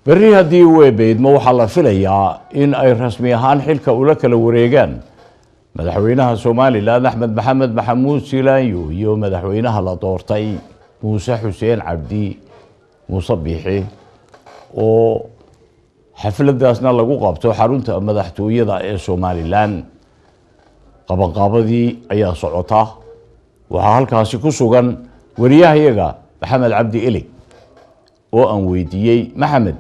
بري هدي ويبيد ما وحلا فيليا إن أي رسمي هان حلك أولك الوريجان مدحوينها somaliland أحمد محمد محمود سيلايو يوم مدحوينها لطورتي موسى حسين عبدي مصبيحي و حفلة داسنا لقو قابتو حارونتا مدحتوية دا somaliland قابدي أيا صعوطة وحالكاسي كسوغان ورياه يغا محمد عبدي إلي وأن ويديي محمد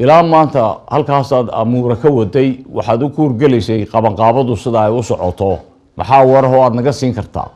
إلى ما أنت هالكاساد أمورك ودي وحدو كور جلسي قابضو صداي وصعوطه محاوره أدنا قصين كرتا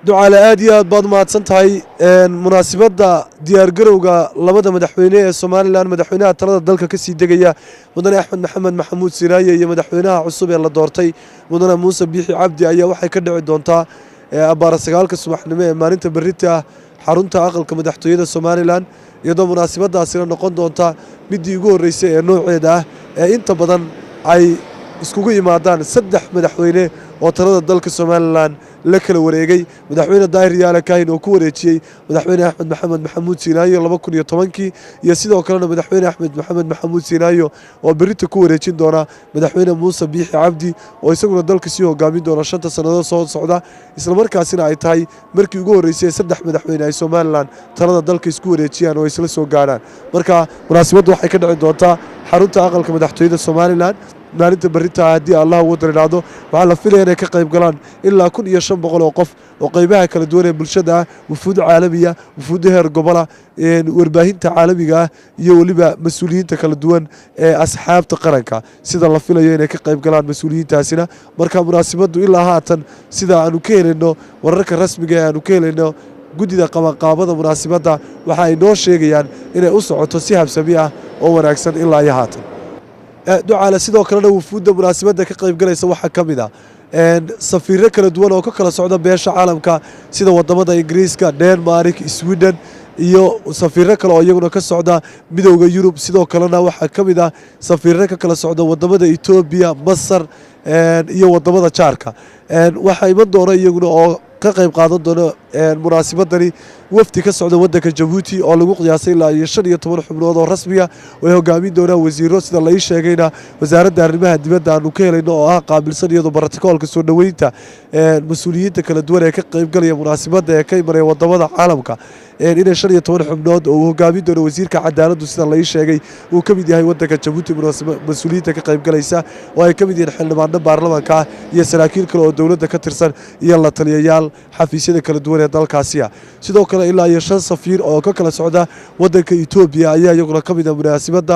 دعاء لآديات بعد ما تسنتهاي مناسبة ديار قروقة لبدا مدحوينيه somaliland مدحوينها ترى دلك كسي دقيا مدن أحمد محمد محمود سرايا يا مدحوينها عصوب يلا دورتي مدن موسى بيحي عبدي أيا وحي كدعي دونتا أبار السقالك الصبح نمي ما أنت بريتها حارونتا أقل كمدحتوية somaliland iyadoo munaasabadaasina noqon doonta midii ugu horeysay ee nooceeda ah inta badan ay iskugu yimaadaan saddex madaxweyne oo talada dalka somaliland la kala wareegay madaxweyne daahir yaala kaahin oo ku wareejiyay madaxweyne axmed maxamed maxamuud siinaayo 2010kii iyo sidoo kalena madaxweyne axmed maxamed maxamuud siinaayo oo berita ku wareejin doona madaxweyne muuse biixi cabdi oo isaguna dalka sii hogaamin doona 5 sanadood soo socda isla markaasina ay tahay markii ugu horeysay saddex madaxweyne ay somaliland talada dalka isku wareejiyaan oo isla soo gaaraan marka munaasabadu waxay ka dhici doontaa xarunta aqalka madaxtooyada somaliland maalinta berita haddii allah ugu darinaado waxaa la filayaa inay ka qayb galaan ilaa 1500 oo qof oo qaybaha kala duwan ee bulshada ah wufuud caalamiya wufuud heer gobola warbaahinta caalamiga ah iyo waliba mas'uuliyiinta kala duwan ee asxaabta qaranka sida la filayo inay ka qayb galaan mas'uuliyiintaasina marka munaasabadu ilaa haatan sida aanu ka helayno wararka rasmiga ee aanu ka helayno gudida qabanqaabada munaasabada waxa ay noo sheegayaan inay u socoto si habsami ah oo wanaagsan ilaa iyo haatan دعاء sidoo kalena wufuudda munaasabada ka qayb galaysa waxa kamida safiirro kala duwan oo ka kala socda beesha caalamka sida wadamada Ingiriiska, Denmark, Sweden iyo safiirro kale oo iyaguna ka socda midowga Yurub sidoo kalena waxa kamida safiirro ka kala socda wadamada Ethiopia, Masar iyo wadamada Jaarka waxa iman doona iyaguna oo ka qayb qaadan doona munaasabadani wafdi ka socda wadanka Djibouti oo lagu qiyaasay ilaa 15 xubnood oo rasmi ah oo hogaamin doona wasiiro sida la sheegayna wasaaradda arrimaha dibadda aanu ka helayno oo ah qaabilsan iyadoo borotokoolka soo dhaweynta mas'uuliyiinta kala duwan ee ka qayb galaya munaasabada ee ka imanaya wadamada caalamka inay 15 xubnood oo hogaamin doona wasiirka cadaaladdu sida la sheegay uu ka mid yahay wadanka Djibouti mas'uuliyiinta ka qayb galaysa oo ay ka mid yihiin xildhibaano baarlamaanka iyo saraakiil kale oo dawladda ka tirsan iyo la taliyayaal xafiisyada kala duwan ee dalkaasi sidoo kale ilaa 5 safiir oo ka kala socda wadanka Ethiopia ayaa iyaguna ka mid ah munaasabada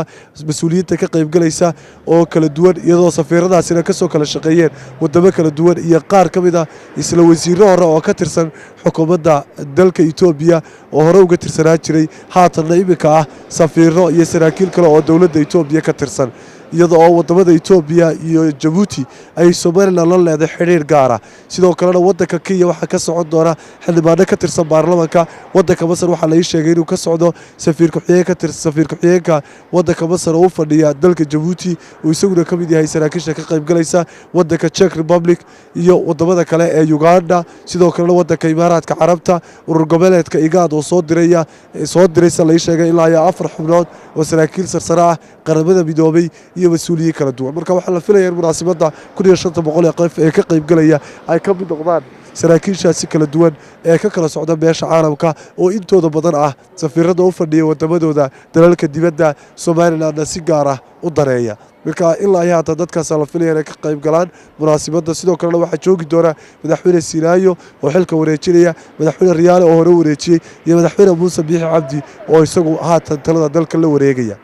mas'uuliyiinta ka qayb galaysa oo kala duwan iyadoo safiiradaasina ka soo kala shaqeeyeen wadamo kala duwan iyo qaar ka mid ah isla wasiirro hore oo ka tirsan xukuumadda dalka Ethiopia oo hore uga tirsanaa jiray haatan imika ah safiirro iyo saraakiil kale oo dawladda Ethiopia ka tirsan iyadoo wadamada Ethiopia iyo Djibouti ay Somaliland la leedahay xiriir gaar ah sidoo kalena wadanka Kenya waxa ka socon doona xildhibaano ka tirsan baarlamaanka wadanka Masar waxa la sheegay inuu ka socdo safiir ku-xigeenka wadanka Masar oo u fadhiya dalka Djibouti oo isaguna ka mid yahay saraakiisha ka qayb galaysa wadanka Czech Republic iyo wadamada kale ee Uganda sidoo kalena wadanka Imaaraadka Carabta urur goboleedka IGAD oo soo diraysa la sheegay ilaa 4 xubnood oo saraakiil sarsare ah qaramada midoobay iyo mas'uuliyiin kala duwan marka waxa la filayaa munaasabada 1500 qof ee ka qayb galaya ay ka mid noqdaan saraakiishaasi kala duwan ee ka kala socda beesha caalamka oo intooda badan ah safiirada u fadhiya wadamadooda dalalka dibadda Somaliland si gaar ah u dareeya marka ilaa iyo hadda dadkaas la filayaa inay ka qayb galaan munaasabada sidoo kale waxa joogi doona madaxweyne Siinaayo oo xilka wareejinaya madaxweyne Riyaale oo hore wareejiyay iyo madaxweyne Muuse Biixi Cabdi oo isagu haatan talada dalka la wareegaya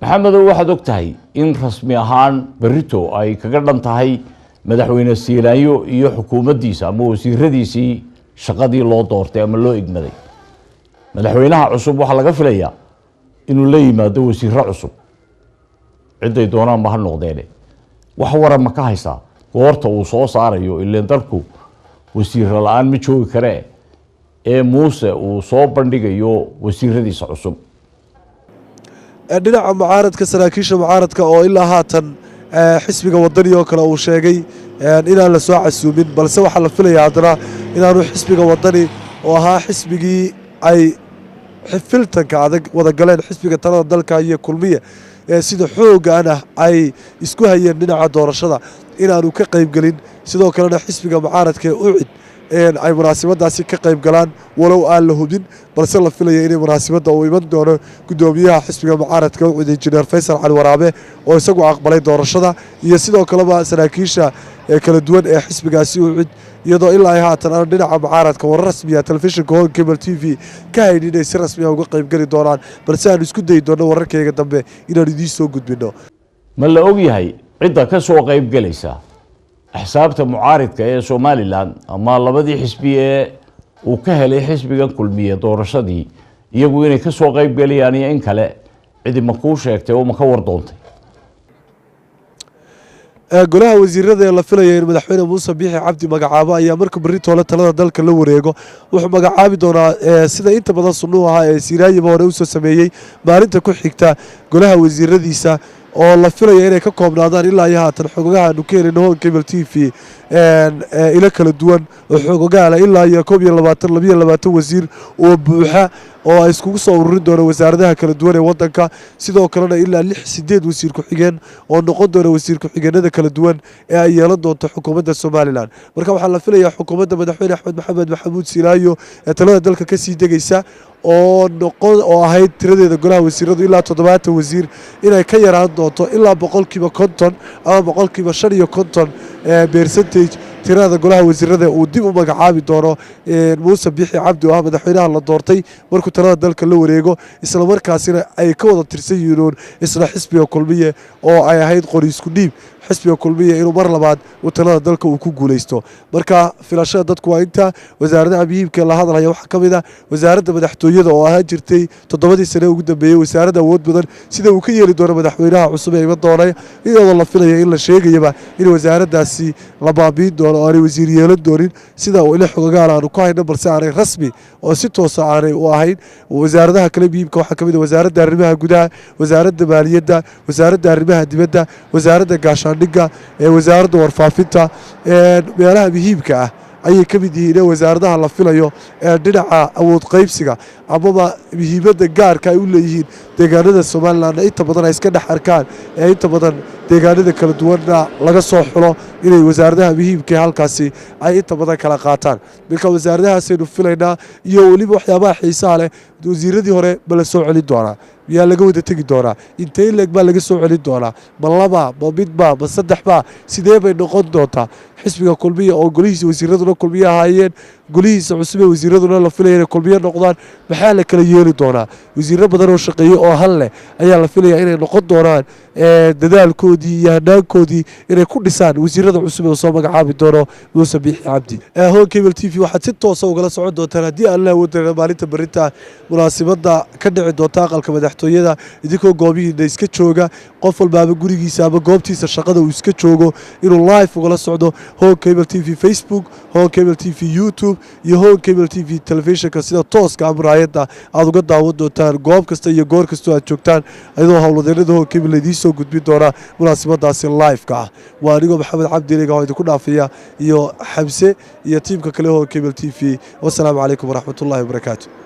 محمد waxaad ogtahay in rasmi ahaan berito ay kaga dhan tahay madaxweyne Siinaayo iyo xukuumaddiisa ama wasiiradiisii shaqadii loo doortay ama loo igmaday madaxweynaha cusub waxa laga filayaa inuu la yimaado wasiirro cusub ciday doonaan ma noqdeen wax waran ma ka haysaa goorta uu soo saarayo ilaa dalku wasiirro la'aan ma joogi kare ee Muuse uu soo bandhigayo wasiiradiisa cusub dhinaca mucaaradka saraakiisha mucaaradka oo ilaa haatan xisbiga wadani oo kale uu sheegay inaan la soo casuumin balse waxa la filayaa hadana inaanu xisbiga wadani oo ahaa xisbigii ay xifiltanka adag wada galeen xisbiga talada dalka iyo kulmiye sida xoogana ay isku hayeen dhinaca doorashada inaanu ka qaybgelin sidoo kalena xisbiga mucaaradka ee ucid ay munaasabadaasi ka qayb galaan walow aan la hubin balse la filaya inay munaasabada uu iman doono gudoomiyaha xisbiga mucaaradka ucid injineer Faysal Cali Waraabe oo isagu aqbalay doorashada iyo sidoo kaleba saraakiisha kala duwan ee xisbigaasi ucid iyadoo ilaa ay haatan aan dhinaca mucaaradka warar rasmi ah telefishinka Home Cable TV ka haynin inay si rasmi ah uga qayb gali doonaan balse aan isku dayi doono wararkayga dambe inaan idiin soo gudbino ma la og yahay cidda ka soo qayb galaysa axsaabta mucaaridka ee somaliland ama labadii xisbi ee uu ka helay xisbigan kulmiye doorashadii iyagu inay ka soo qayb galayaan iyo in kale cidi ma kuu sheegtay oo ma ka war doontay golaha wasiirada ee la filayo in madaxweyne Muuse Biixi Cabdi magacaabo ayaa marka beritoole talada dalka la wareego wuxuu magacaabi doonaa sida inta badan sunnuu ahaa ee Siiraayiba hore u soo sameeyay maalinta ku xigta golaha wasiiradiisa oo la filayo inay ka koobnaadaan ilaa iyo haatan xogaha aanu ka helin Home Cable TV ila kala duwan oo xogaha ilaa iyo 22 wasiir oo buuxa oo ay iskugu soo ururin doona wasaaradaha kala duwan ee wadanka sidoo kalena ilaa 6-8 wasiir ku xigeen oo noqon doona wasiir ku xigeenada kala duwan ee ay yeelan doonto xukuumadda Somaliland marka waxa la filayaa xukuumadda madaxweyne Axmed Maxamed Maxamuud Siiraayo ee talada dalka ka sii degaysa oo ahayd tiradeeda golaha wasiiradu ilaa 7 wasiir inay ka yaraan doonto ilaa 50% ama 55% percentage tirada golaha wasiirada uu dib u magacaabi doono Muuse Biixi Cabdi oo madaxweynaha la doortay markuu talada dalka la wareego isla markaasina ay ka wada tirsan yihiin isla xisbiga kulmiye oo ay ahayd qori isku dhiib xisbiga kulmiye inuu mar labaad uu talada dalka uu ku guuleysto marka filashada dadku waa inta wasaaradaha muhiimka la hadlayo waxa kamid ah wasaaradda madaxtooyada oo ahaan jirtay 7 sano ugu dambeeyay wasaaradda awood badan sida uu ka yeeli doono madaxweynaha cusub ee doonay iyadoo la filayo in la sheegayaba in wasaaraddaasi la baabiin doono oo ay wasiir yeelan doonin sida uu ila xogaal aanu ku hayno balse aanay rasmi oo si toos ah aanay u ahayn wasaaradaha kale muhiimka waxa kamid ah wasaaradda arrimaha gudaha wasaaradda maaliyadda wasaaradda arrimaha dibadda wasaaradda gaashaandhigga wasaaradda warfaafinta meelaha muhiimka ah ayay ka mid yihiin wasaaradaha la filayo dhinaca awood qaybsiga amaba muhiimadda gaarka ay u leeyihiin deegaanada Somaliland inta badan ay iska dhex arkaan inta badan deegaanada kala duwanna laga soo xulo inay wasaaradaha muhiimka halkaasi ay inta badan kala qaataan marka wasaaradahaas aynu filaynaa iyo waliba waxyaabaha xiisaha leh wasiiradii hore bala soo celin doonaa yaa laga wada tagi doonaa intee leeg baa laga soo celin doonaa ma laba ma midba ma saddexba sidee bay noqon doontaa xisbiga kulmiye oo golihiisa wasiiraduna kulmiye ahaayeen golihiisa cusub ee wasiiraduna la filayo inay kulmiye noqdaan maxaa la kala yeeli doonaa wasiirro badan oo shaqeeyo oo hal leh ayaa la filayaa inay noqon doonaan dadaalkoodii iyo hanaankoodii inay ku dhisaan wasiirada cusub ee soo magacaabi doono Muuse Biixi Cabdi Home Cable TV waxaad si toos ah ugala socon doontaan haddii aan la wadana maalinta berita munaasabada ka dhici doonta aqalka madaxtooyada idinkoo goobihiina iska jooga qof walbaaba gurigiisa ama goobtiisa shaqada uu iska joogo inuu live ugala socdo Home Cable TV Facebook Home Cable TV YouTube iyo Home Cable TV telefishinka sida tooska amraayada aad uga daawan doontaan goob kasta iyo goor kasta aad joogtaan ayadoo hawladeennada Home Cable idin soo gudbin doona munaasabadaasi live-ka ah waa aniga Maxamed Cabdi Leega oo idinku dhaafaya iyo Xamse iyo tiimka kale Home Cable TV wassalaamu calaykum waraxmatullaahi wabarakaatuh